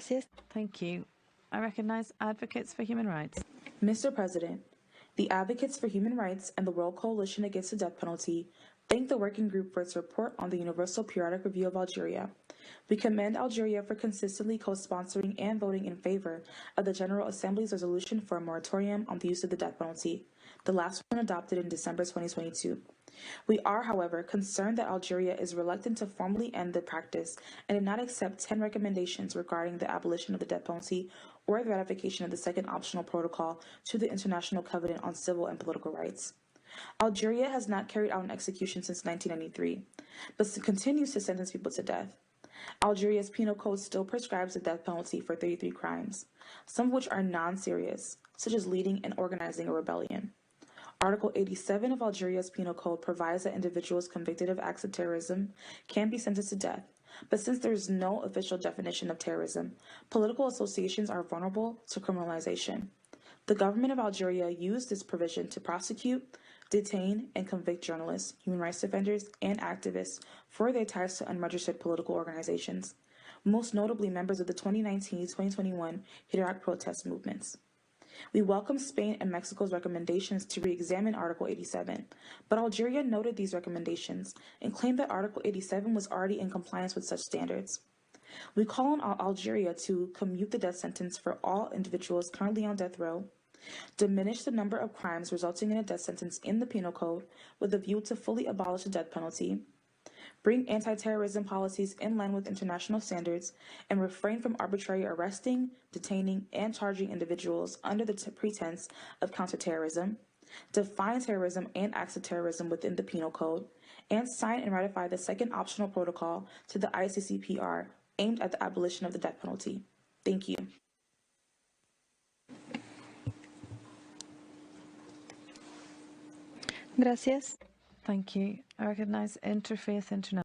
Thank you. I recognize Advocates for Human Rights. Mr. President, the Advocates for Human Rights and the World Coalition Against the Death Penalty thank the working group for its report on the Universal Periodic Review of Algeria. We commend Algeria for consistently co-sponsoring and voting in favor of the General Assembly's resolution for a moratorium on the use of the death penalty, the last one adopted in December 2022. We are, however, concerned that Algeria is reluctant to formally end the practice and did not accept 10 recommendations regarding the abolition of the death penalty or the ratification of the second optional protocol to the International Covenant on Civil and Political Rights. Algeria has not carried out an execution since 1993, but continues to sentence people to death. Algeria's penal code still prescribes the death penalty for 33 crimes, some of which are non-serious, such as leading and organizing a rebellion. Article 87 of Algeria's Penal Code provides that individuals convicted of acts of terrorism can be sentenced to death, but since there is no official definition of terrorism, political associations are vulnerable to criminalization. The government of Algeria used this provision to prosecute, detain, and convict journalists, human rights defenders, and activists for their ties to unregistered political organizations, most notably members of the 2019-2021 Iraq protest movements. We welcome Spain and Mexico's recommendations to re-examine Article 87, but Algeria noted these recommendations and claimed that Article 87 was already in compliance with such standards. We call on Algeria to commute the death sentence for all individuals currently on death row, diminish the number of crimes resulting in a death sentence in the Penal Code with a view to fully abolish the death penalty, bring anti-terrorism policies in line with international standards, and refrain from arbitrarily arresting, detaining, and charging individuals under the pretense of counterterrorism, define terrorism and acts of terrorism within the Penal Code, and sign and ratify the second optional protocol to the ICCPR aimed at the abolition of the death penalty. Thank you. Gracias. Thank you. I recognize Interfaith International.